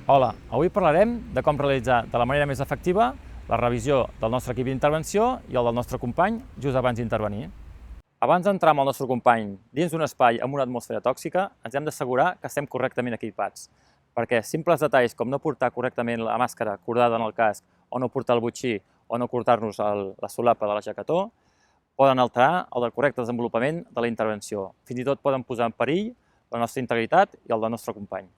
Hola, avui parlarem de com realitzar de la manera més efectiva la revisió del nostre equip d'intervenció i el del nostre company just abans d'intervenir. Abans d'entrar amb el nostre company dins d'un espai amb una atmosfera tòxica, ens hem d'assegurar que estem correctament equipats, perquè simples detalls com no portar correctament la màscara cordada en el casc, o no portar el botxí, o no cortar-nos la solapa de la jaquetó, poden alterar el correcte desenvolupament de la intervenció. Fins i tot poden posar en perill la nostra integritat i el del nostre company.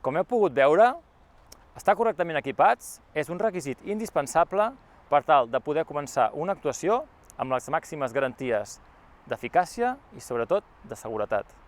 Com heu pogut veure, estar correctament equipats és un requisit indispensable per tal de poder començar una actuació amb les màximes garanties d'eficàcia i, sobretot, de seguretat.